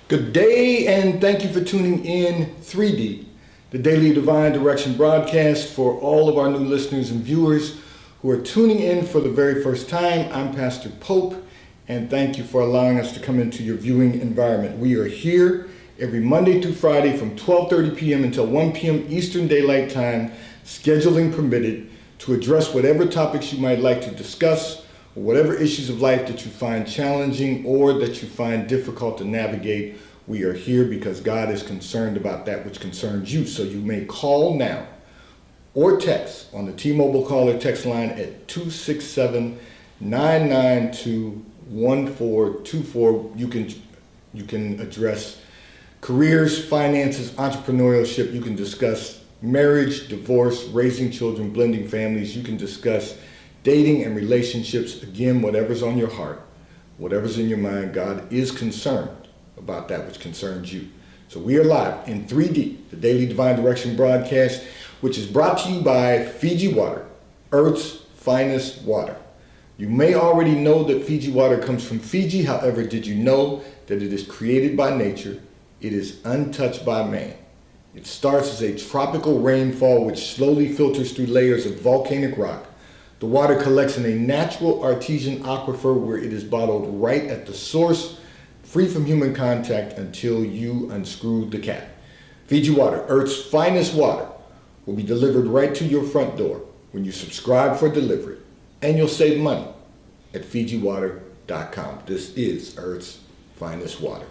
Good day, and thank you for tuning in 3D, the Daily Divine Direction broadcast. For all of our new listeners and viewers who are tuning in for the very first time, I'm Pastor Pope, and thank you for allowing us to come into your viewing environment. We are here every Monday through Friday from 12:30 p.m. until 1 p.m. Eastern Daylight Time, scheduling permitted, to address whatever topics you might like to discuss, or whatever issues of life that you find challenging or that you find difficult to navigate. We are here because God is concerned about that which concerns you. So you may call now or text on the T-Mobile call or text line at 267-992-1424. You can address careers, finances, entrepreneurship. You can discuss marriage, divorce, raising children, blending families. You can discuss dating and relationships. Again, whatever's on your heart, whatever's in your mind, God is concerned about that which concerns you. So we are live in 3D, the Daily Divine Direction broadcast, which is brought to you by Fiji Water, Earth's finest water. You may already know that Fiji water comes from Fiji. However, did you know that it is created by nature? It is untouched by man. It starts as a tropical rainfall which slowly filters through layers of volcanic rock. The water collects in a natural artesian aquifer where it is bottled right at the source, free from human contact until you unscrew the cap. Fiji Water, Earth's finest water, will be delivered right to your front door when you subscribe for delivery, and you'll save money at FijiWater.com. This is Earth's finest water.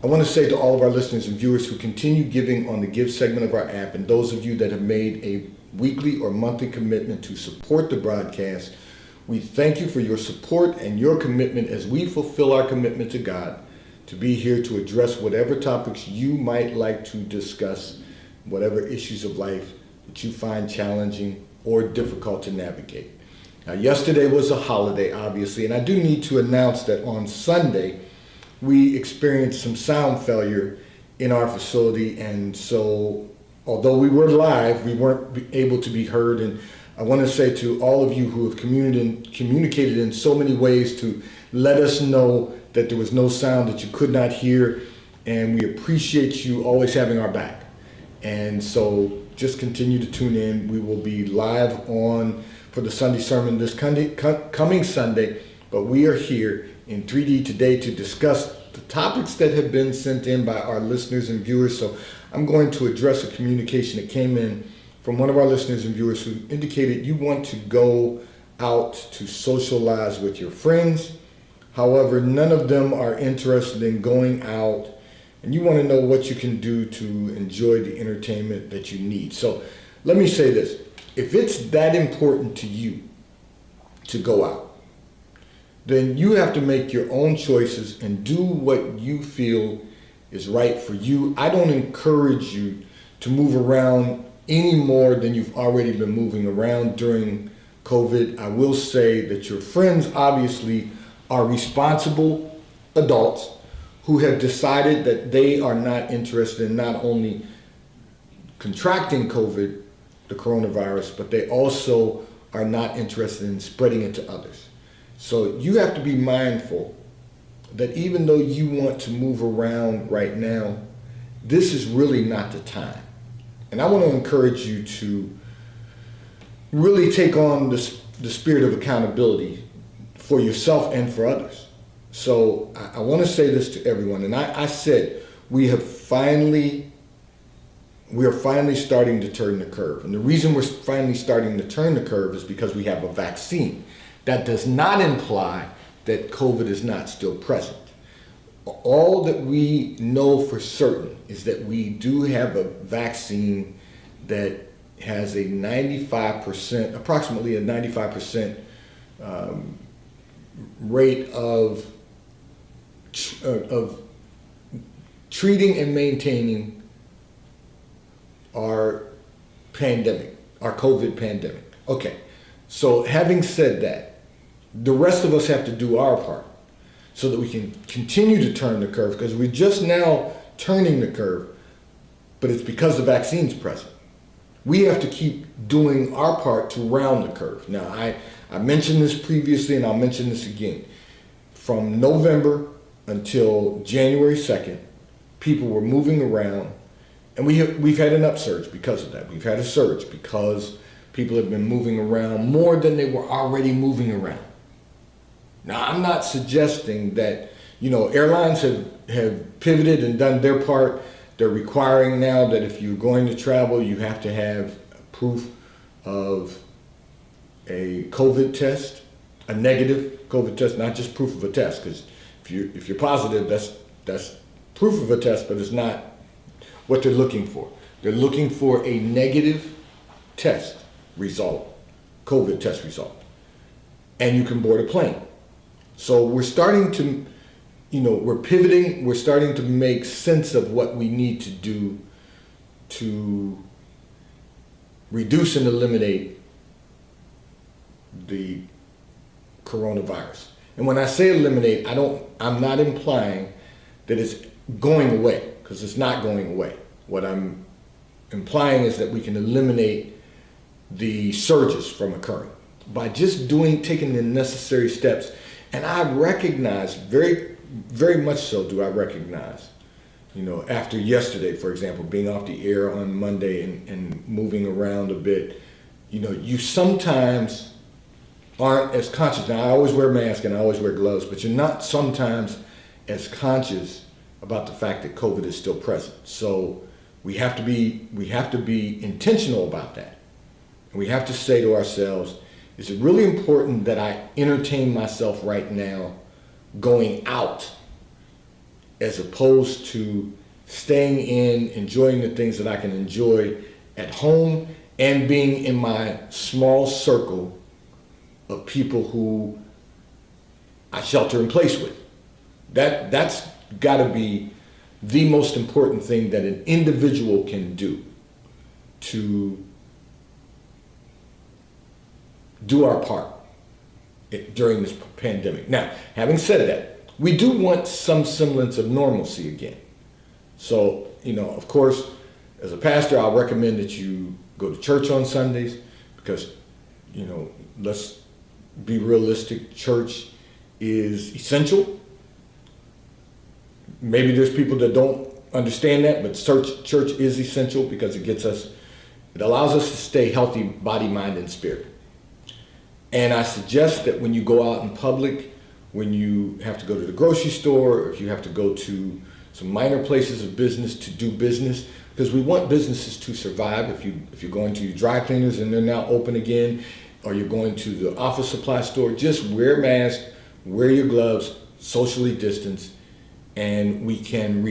I want to say to all of our listeners and viewers who continue giving on the Give segment of our app, and those of you that have made a weekly or monthly commitment to support the broadcast, we thank you for your support and your commitment as we fulfill our commitment to God to be here to address whatever topics you might like to discuss, whatever issues of life that you find challenging or difficult to navigate. Now, yesterday was a holiday, obviously, and I do need to announce that on Sunday, we experienced some sound failure in our facility, and so although we were live, we weren't able to be heard. And I want to say to all of you who have communicated in so many ways to let us know that there was no sound, that you could not hear, and we appreciate you always having our back. And so just continue to tune in. We will be live on for the Sunday sermon this coming Sunday, but we are here in 3D today to discuss the topics that have been sent in by our listeners and viewers. So I'm going to address a communication that came in from one of our listeners and viewers who indicated you want to go out to socialize with your friends. However, none of them are interested in going out, and you want to know what you can do to enjoy the entertainment that you need. So let me say this. If it's that important to you to go out, then you have to make your own choices and do what you feel is right for you. I don't encourage you to move around any more than you've already been moving around during COVID. I will say that your friends obviously are responsible adults who have decided that they are not interested in not only contracting COVID, the coronavirus, but they also are not interested in spreading it to others. So you have to be mindful that even though you want to move around right now, this is really not the time. And I want to encourage you to really take on the spirit of accountability for yourself and for others. So I want to say this to everyone. And I said we are finally starting to turn the curve. And the reason we're finally starting to turn the curve is because we have a vaccine. That does not imply that COVID is not still present. All that we know for certain is that we do have a vaccine that has a 95%, approximately a 95% rate of treating and maintaining our pandemic, our COVID pandemic. Okay, so having said that, the rest of us have to do our part so that we can continue to turn the curve, because we're just now turning the curve, but it's because the vaccine's present. We have to keep doing our part to round the curve. Now, I mentioned this previously, and I'll mention this again. From November until January 2nd, people were moving around, and we've had an upsurge because of that. We've had a surge because people have been moving around more than they were already moving around. Now, I'm not suggesting that, airlines have pivoted and done their part. They're requiring now that if you're going to travel, you have to have proof of a COVID test, a negative COVID test, not just proof of a test. Because if you're positive, that's proof of a test, but it's not what they're looking for. They're looking for a negative test result, COVID test result, and you can board a plane. So we're starting to, we're pivoting, we're starting to make sense of what we need to do to reduce and eliminate the coronavirus. And when I say eliminate, I'm not implying that it's going away, because it's not going away. What I'm implying is that we can eliminate the surges from occurring by just taking the necessary steps. And I recognize, very, very much so do I recognize, after yesterday, for example, being off the air on Monday and moving around a bit, you sometimes aren't as conscious. Now, I always wear a mask and I always wear gloves, but you're not sometimes as conscious about the fact that COVID is still present. So we have to be intentional about that. And we have to say to ourselves, is it really important that I entertain myself right now going out as opposed to staying in, enjoying the things that I can enjoy at home and being in my small circle of people who I shelter in place with? That's got to be the most important thing that an individual can do to do our part during this pandemic. Now, having said that, we do want some semblance of normalcy again. So, of course, as a pastor, I'll recommend that you go to church on Sundays because, let's be realistic, church is essential. Maybe there's people that don't understand that, but church is essential because it allows us to stay healthy, body, mind, and spirit. And I suggest that when you go out in public, when you have to go to the grocery store, or if you have to go to some minor places of business to do business, because we want businesses to survive. If you're going to dry cleaners and they're now open again, or you're going to the office supply store, just wear a mask, wear your gloves, socially distance, and we can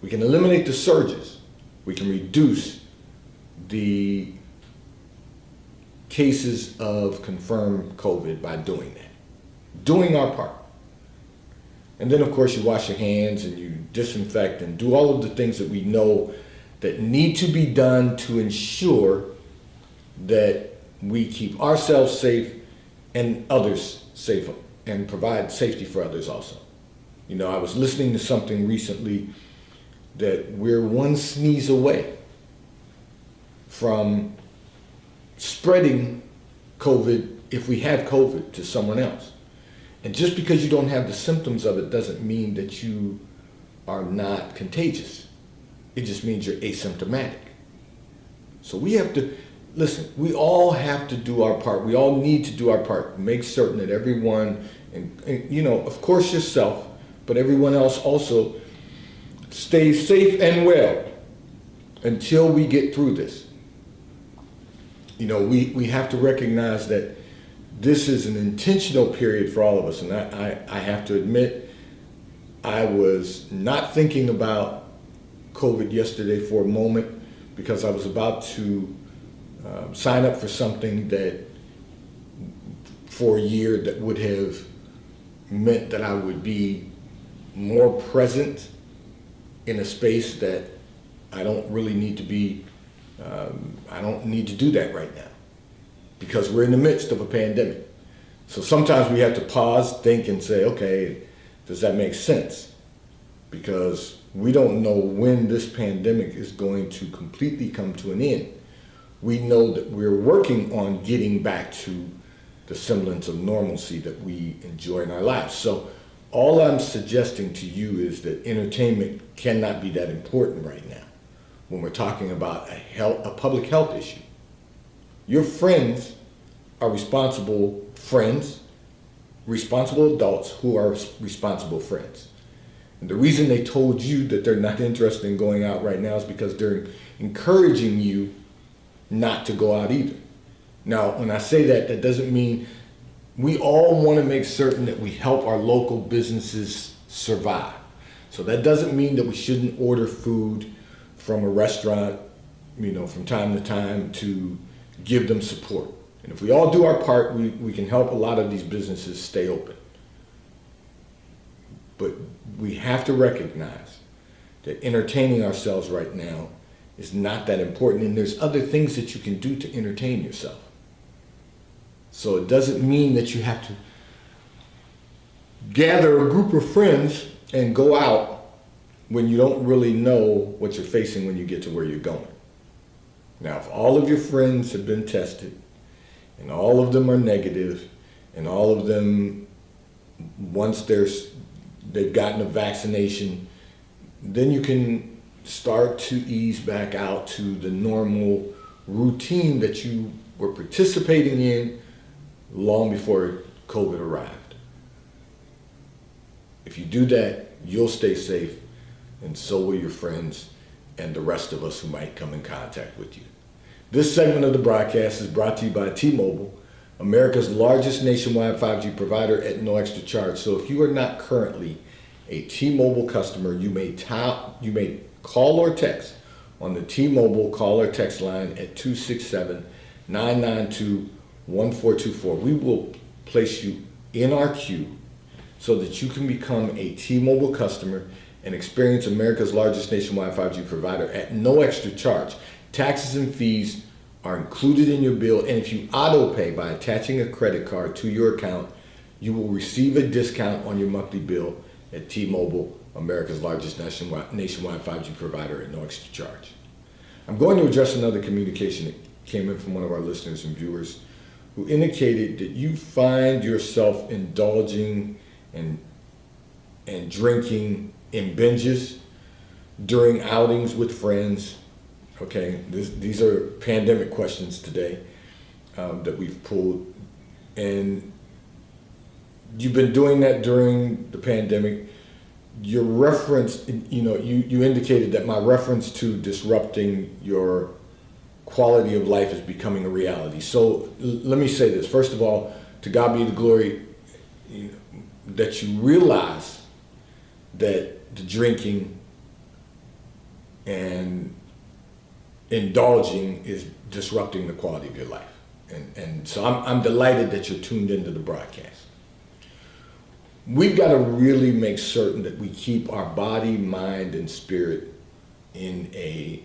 eliminate the surges. We can reduce the cases of confirmed COVID by doing that, doing our part. And then, of course, you wash your hands and you disinfect and do all of the things that we know that need to be done to ensure that we keep ourselves safe and others safe and provide safety for others also. I was listening to something recently that we're one sneeze away from spreading COVID, if we have COVID, to someone else. And just because you don't have the symptoms of it doesn't mean that you are not contagious. It just means you're asymptomatic. So we have to, listen, we all have to do our part. We all need to do our part. Make certain that everyone, and of course yourself, but everyone else also stays safe and well until we get through this. We have to recognize that this is an intentional period for all of us. And I have to admit, I was not thinking about COVID yesterday for a moment because I was about to sign up for something that for a year that would have meant that I would be more present in a space that I don't really need to be. I don't need to do that right now because we're in the midst of a pandemic. So sometimes we have to pause, think, and say, okay, does that make sense? Because we don't know when this pandemic is going to completely come to an end. We know that we're working on getting back to the semblance of normalcy that we enjoy in our lives. So All I'm suggesting to you is that entertainment cannot be that important right now when we're talking about a public health issue. Your friends are responsible friends, responsible adults who are responsible friends. And the reason they told you that they're not interested in going out right now is because they're encouraging you not to go out either. Now, when I say that, that doesn't mean we all want to make certain that we help our local businesses survive. So that doesn't mean that we shouldn't order food from a restaurant, from time to time to give them support. And if we all do our part, we can help a lot of these businesses stay open. But we have to recognize that entertaining ourselves right now is not that important, and there's other things that you can do to entertain yourself. So it doesn't mean that you have to gather a group of friends and go out when you don't really know what you're facing when you get to where you're going. Now, if all of your friends have been tested and all of them are negative and all of them, once they've gotten a vaccination, then you can start to ease back out to the normal routine that you were participating in long before COVID arrived. If you do that, you'll stay safe, and so will your friends and the rest of us who might come in contact with you. This segment of the broadcast is brought to you by T-Mobile, America's largest nationwide 5G provider at no extra charge. So if you are not currently a T-Mobile customer, you may call or text on the T-Mobile call or text line at 267-992-1424. We will place you in our queue so that you can become a T-Mobile customer and experience America's largest nationwide 5G provider at no extra charge. Taxes and fees are included in your bill, and if you auto pay by attaching a credit card to your account, you will receive a discount on your monthly bill at T-Mobile, America's largest nationwide 5G provider at no extra charge. I'm going to address another communication that came in from one of our listeners and viewers who indicated that you find yourself indulging and drinking in binges during outings with friends. Okay, these are pandemic questions today that we've pulled, and you've been doing that during the pandemic. Your reference, you indicated that my reference to disrupting your quality of life is becoming a reality. So let me say this. First of all, to God be the glory that you realize that the drinking and indulging is disrupting the quality of your life. And so I'm delighted that you're tuned into the broadcast. We've got to really make certain that we keep our body, mind, and spirit in a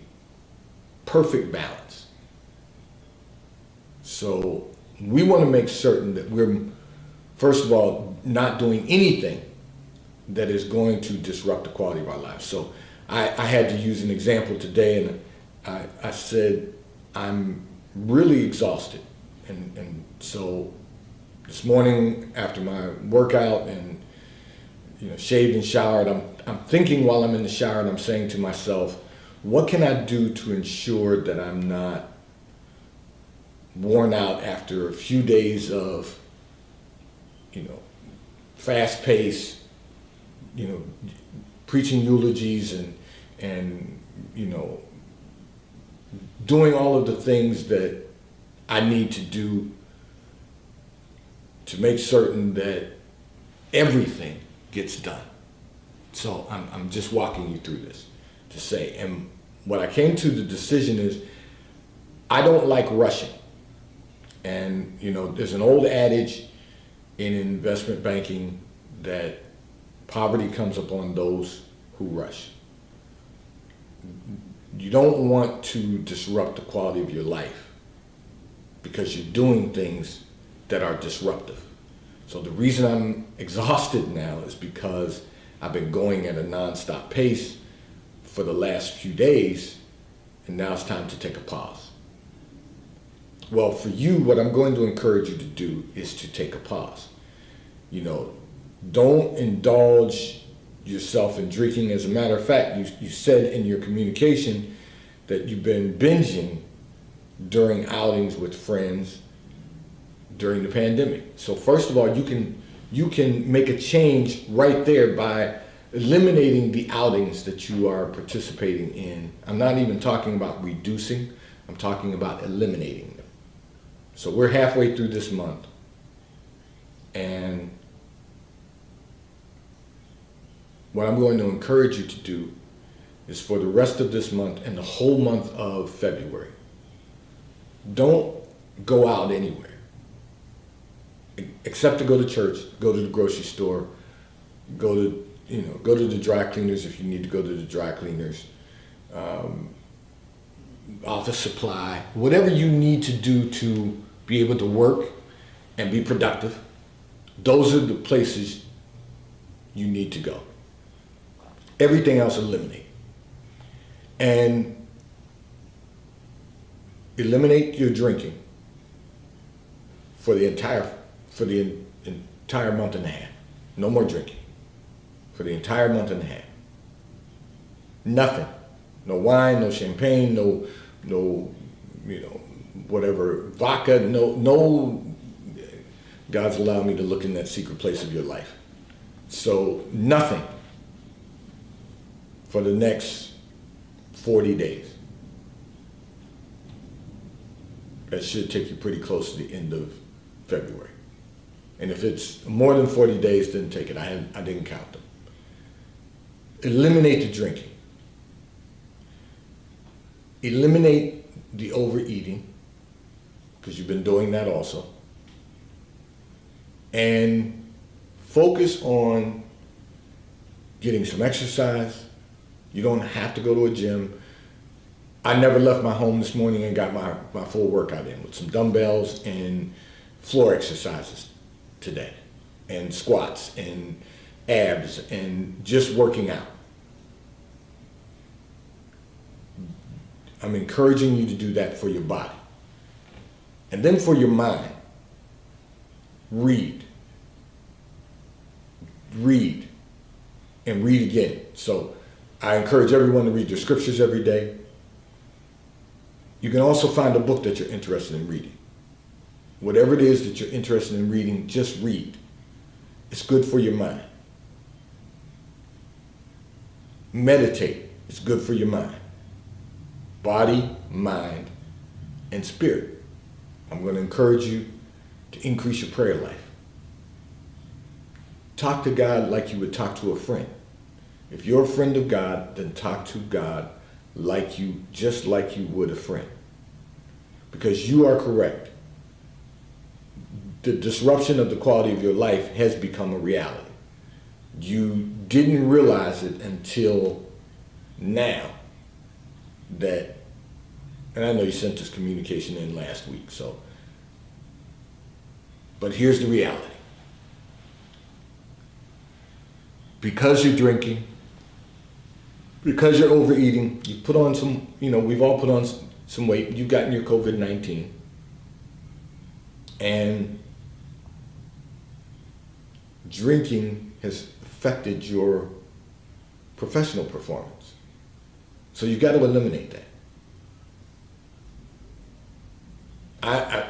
perfect balance. So we want to make certain that we're, first of all, not doing anything that is going to disrupt the quality of our lives. So I had to use an example today, and I said, I'm really exhausted. And so this morning after my workout and shaved and showered, I'm thinking while I'm in the shower, and I'm saying to myself, what can I do to ensure that I'm not worn out after a few days of fast pace, preaching eulogies and doing all of the things that I need to do to make certain that everything gets done. So I'm just walking you through this to say, and what I came to the decision is I don't like rushing. And there's an old adage in investment banking that poverty comes upon those who rush. You don't want to disrupt the quality of your life because you're doing things that are disruptive. So the reason I'm exhausted now is because I've been going at a nonstop pace for the last few days, and now it's time to take a pause. Well, for you, what I'm going to encourage you to do is to take a pause. Don't indulge yourself in drinking. As a matter of fact, you said in your communication that you've been binging during outings with friends during the pandemic. So first of all, you can make a change right there by eliminating the outings that you are participating in. I'm not even talking about reducing, I'm talking about eliminating them. So we're halfway through this month, and what I'm going to encourage you to do is for the rest of this month and the whole month of February, don't go out anywhere except to go to church, go to the grocery store, go to the dry cleaners if you need to go to the dry cleaners, office supply, whatever you need to do to be able to work and be productive. Those are the places you need to go. Everything else eliminate. And eliminate your drinking for the entire month and a half. No more drinking for the entire month and a half. Nothing. No wine, no champagne, no whatever, vodka, no. God's allowed me to look in that secret place of your life. So nothing for the next 40 days. That should take you pretty close to the end of February. And if it's more than 40 days, then take it. I didn't count them. Eliminate the drinking. Eliminate the overeating, because you've been doing that also. And focus on getting some exercise. You don't have to go to a gym. I never left my home this morning and got my full workout in with some dumbbells and floor exercises today, and squats and abs and just working out. I'm encouraging you to do that for your body. And then for your mind, read. Read and read again. So I encourage everyone to read their scriptures every day. You can also find a book that you're interested in reading. Whatever it is that you're interested in reading, just read. It's good for your mind. Meditate. It's good for your mind. Body, mind, and spirit. I'm going to encourage you to increase your prayer life. Talk to God like you would talk to a friend. If you're a friend of God, then talk to God just like you would a friend. Because you are correct. The disruption of the quality of your life has become a reality. You didn't realize it until now and I know you sent this communication in last week, but here's the reality. Because you're drinking, because you're overeating, you put on some, we've all put on some weight, you've gotten your COVID-19, and drinking has affected your professional performance. So you've got to eliminate that.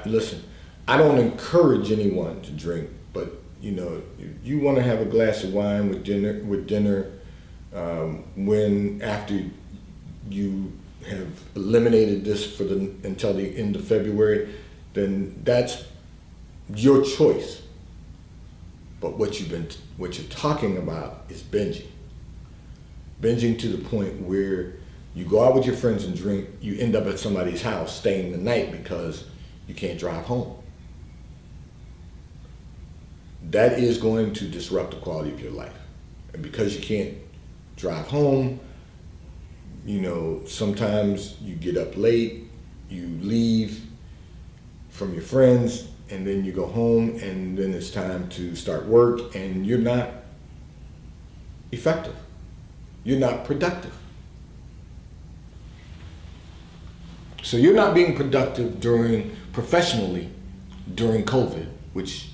Listen, I don't encourage anyone to drink, but you want to have a glass of wine with dinner, when after you have eliminated this until the end of February, then that's your choice. But what you're talking about is binging. Binging to the point where you go out with your friends and drink, you end up at somebody's house staying the night because you can't drive home. That is going to disrupt the quality of your life. And because you can't drive home, sometimes you get up late, you leave from your friends, and then you go home, and then it's time to start work, and you're not effective. You're not productive. So you're not being productive professionally during COVID, which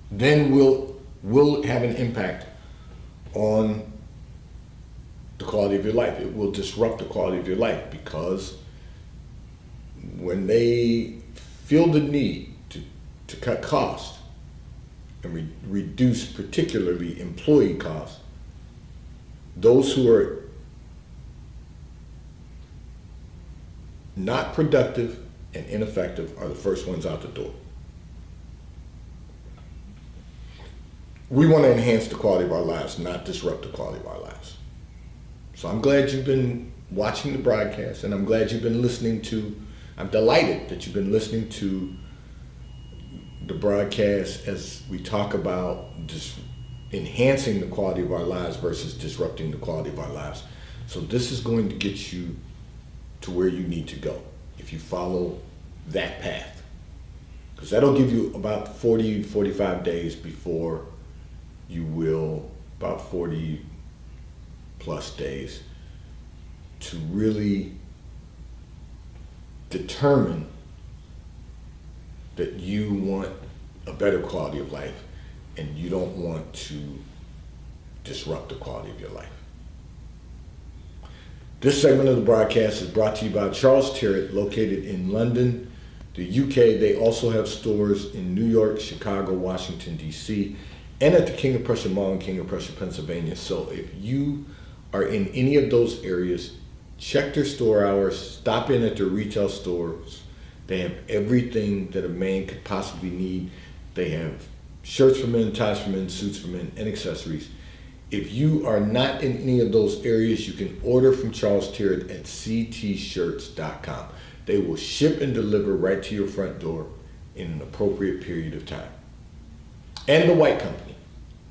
then will will have an impact on the quality of your life. It will disrupt the quality of your life, because when they feel the need to cut costs and reduce particularly employee costs, those who are not productive and ineffective are the first ones out the door. We want to enhance the quality of our lives, not disrupt the quality of our lives. So I'm glad you've been watching the broadcast, and I'm glad you've been listening to, I'm delighted that you've been listening to the broadcast as we talk about enhancing the quality of our lives versus disrupting the quality of our lives. So this is going to get you to where you need to go if you follow that path, because that'll give you about 45 days before you will, about 40 plus days, to really determine that you want a better quality of life and you don't want to disrupt the quality of your life. This segment of the broadcast is brought to you by Charles Tyrwhitt, located in London, the UK. They also have stores in New York, Chicago, Washington, D.C., and at the King of Prussia Mall in King of Prussia, Pennsylvania. So if you are in any of those areas, check their store hours, stop in at their retail stores. They have everything that a man could possibly need. They have shirts for men, ties for men, suits for men, and accessories. If you are not in any of those areas, you can order from Charles Tyrwhitt at ctshirts.com. They will ship and deliver right to your front door in an appropriate period of time. And The White Company,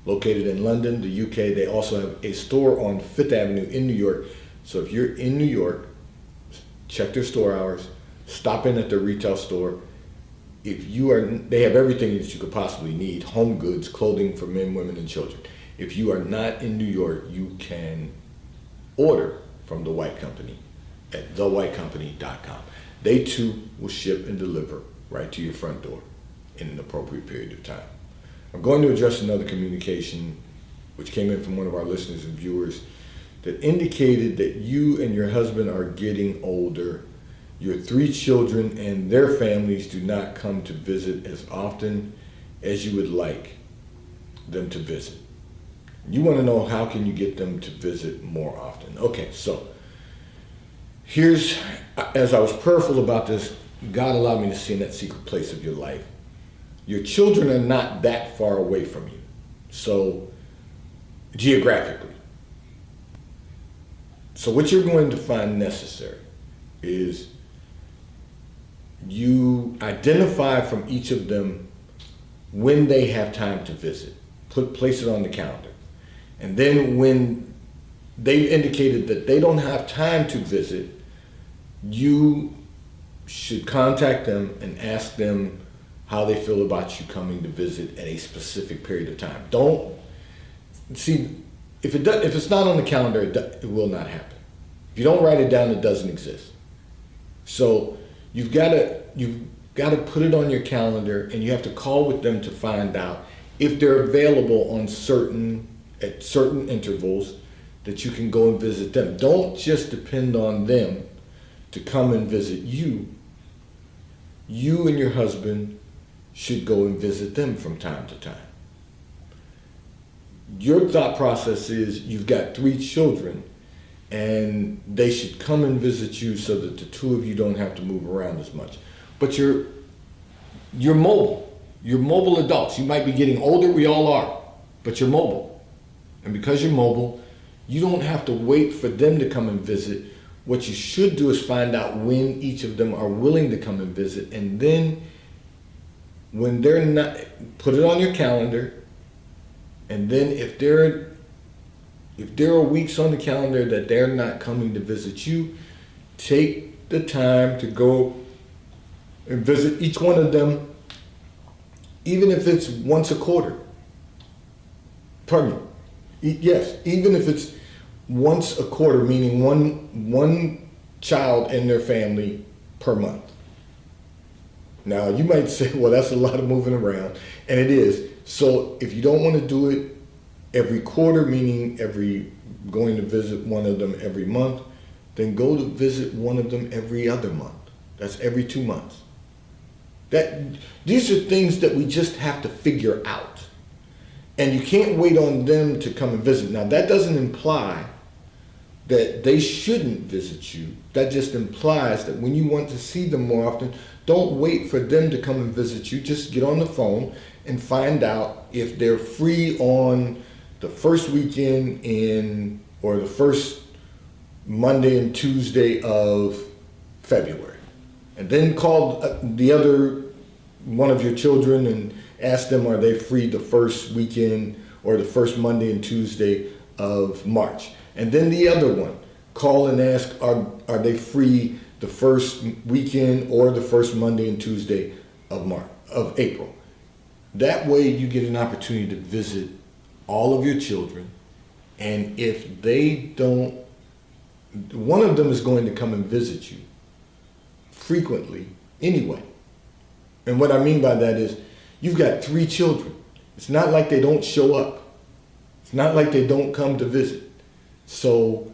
located in London, the UK. They also have a store on Fifth Avenue in New York. So if you're in New York, check their store hours, stop in at their retail store. They have everything that you could possibly need: home goods, clothing for men, women, and children. If you are not in New York, you can order from The White Company at thewhitecompany.com. They too will ship and deliver right to your front door in an appropriate period of time. I'm going to address another communication which came in from one of our listeners and viewers that indicated that you and your husband are getting older. Your 3 children and their families do not come to visit as often as you would like them to visit. You want to know, how can you get them to visit more often? Okay, so here's, as I was prayerful about this, God allowed me to see in that secret place of your life. Your children are not that far away from you, so geographically. So what you're going to find necessary is you identify from each of them when they have time to visit. Place it on the calendar. And then when they've indicated that they don't have time to visit, you should contact them and ask them how they feel about you coming to visit at a specific period of time. Don't see, if it's not on the calendar, it will not happen. If you don't write it down, it doesn't exist. So you've got to put it on your calendar, and you have to call with them to find out if they're available at certain intervals that you can go and visit them. Don't just depend on them to come and visit you. You and your husband should go and visit them from time to time. Your thought process is you've got 3 children and they should come and visit you so that the 2 of you don't have to move around as much. But you're mobile. You're mobile adults. You might be getting older, we all are, but you're mobile. And because you're mobile, you don't have to wait for them to come and visit. What you should do is find out when each of them are willing to come and visit, and then when they're not, put it on your calendar. And then if there are weeks on the calendar that they're not coming to visit you, take the time to go and visit each one of them, even if it's once a quarter. Pardon me. Yes, even if it's once a quarter, meaning one child in their family per month. Now, you might say, well, that's a lot of moving around, and it is. So if you don't want to do it every quarter, meaning going to visit one of them every month, then go to visit one of them every other month. That's every 2 months. These are things that we just have to figure out. And you can't wait on them to come and visit. Now, that doesn't imply that they shouldn't visit you. That just implies that when you want to see them more often, don't wait for them to come and visit you. Just get on the phone and find out if they're free on the first weekend or the first Monday and Tuesday of February. And then call the other one of your children and ask them, are they free the first weekend or the first Monday and Tuesday of March? And then the other one, call and ask, are they free the first weekend or the first Monday and Tuesday of April? That way you get an opportunity to visit all of your children. And if they don't, one of them is going to come and visit you frequently anyway. And what I mean by that is, you've got 3 children. It's not like they don't show up. It's not like they don't come to visit. So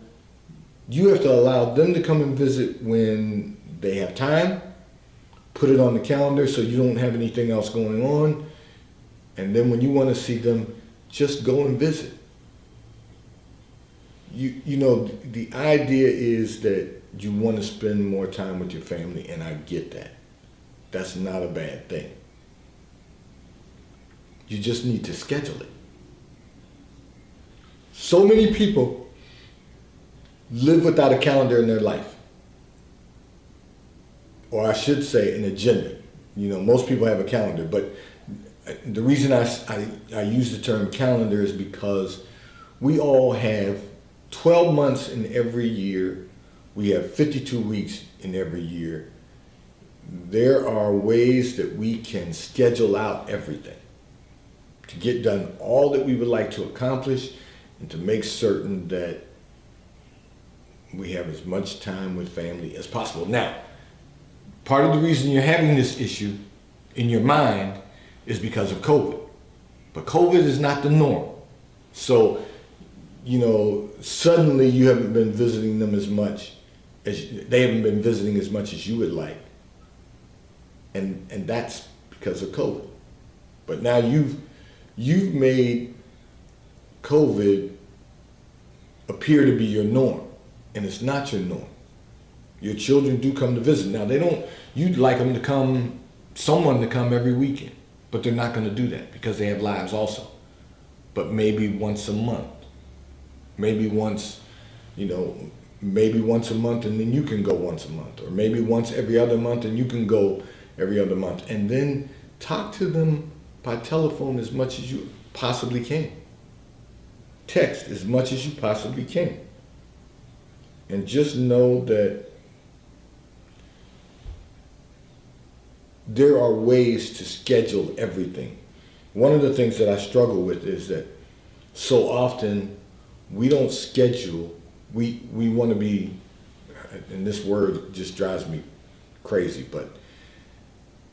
you have to allow them to come and visit when they have time, put it on the calendar so you don't have anything else going on. And then when you want to see them, just go and visit. You know, the idea is that you want to spend more time with your family, and I get that. That's not a bad thing. You just need to schedule it. So many people live without a calendar in their life. Or I should say an agenda. You know, most people have a calendar, but the reason I use the term calendar is because we all have 12 months in every year. We have 52 weeks in every year. There are ways that we can schedule out everything to get done all that we would like to accomplish and to make certain that we have as much time with family as possible. Now, part of the reason you're having this issue in your mind is because of COVID. But COVID is not the norm. So, you know, suddenly you haven't been visiting them as much they haven't been visiting as much as you would like. And that's because of COVID. But now you've made COVID appear to be your norm, and it's not your norm. Your children do come to visit. Now you'd like someone to come every weekend, but they're not going to do that because they have lives also. But maybe once a month, maybe once a month, and then you can go once a month, or maybe once every other month and you can go every other month. And then talk to them by telephone as much as you possibly can. Text as much as you possibly can. And just know that there are ways to schedule everything. One of the things that I struggle with is that so often we don't schedule. We want to be, and this word just drives me crazy, but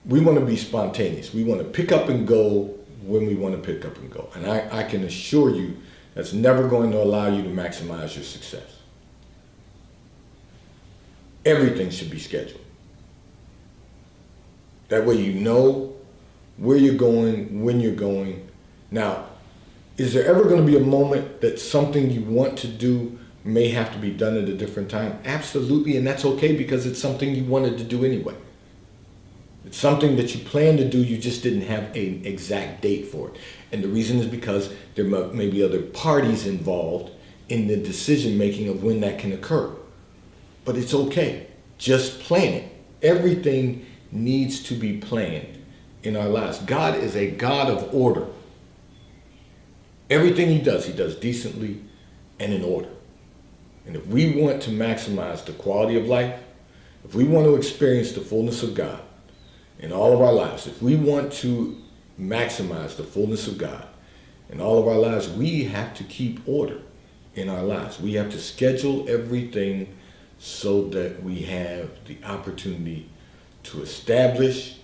we want to be spontaneous. We want to pick up and go when we want to pick up and go. And I can assure you that's never going to allow you to maximize your success. Everything should be scheduled. That way you know where you're going, when you're going. Now, is there ever going to be a moment that something you want to do may have to be done at a different time? Absolutely, and that's okay because it's something you wanted to do anyway. It's something that you planned to do, you just didn't have an exact date for it. And the reason is because there may be other parties involved in the decision making of when that can occur. But it's okay, just plan it. Everything needs to be planned in our lives. God is a God of order. Everything he does decently and in order. And if we want to maximize the quality of life, if we want to experience the fullness of God in all of our lives, if we want to maximize the fullness of God in all of our lives, we have to keep order in our lives. We have to schedule everything so that we have the opportunity to establish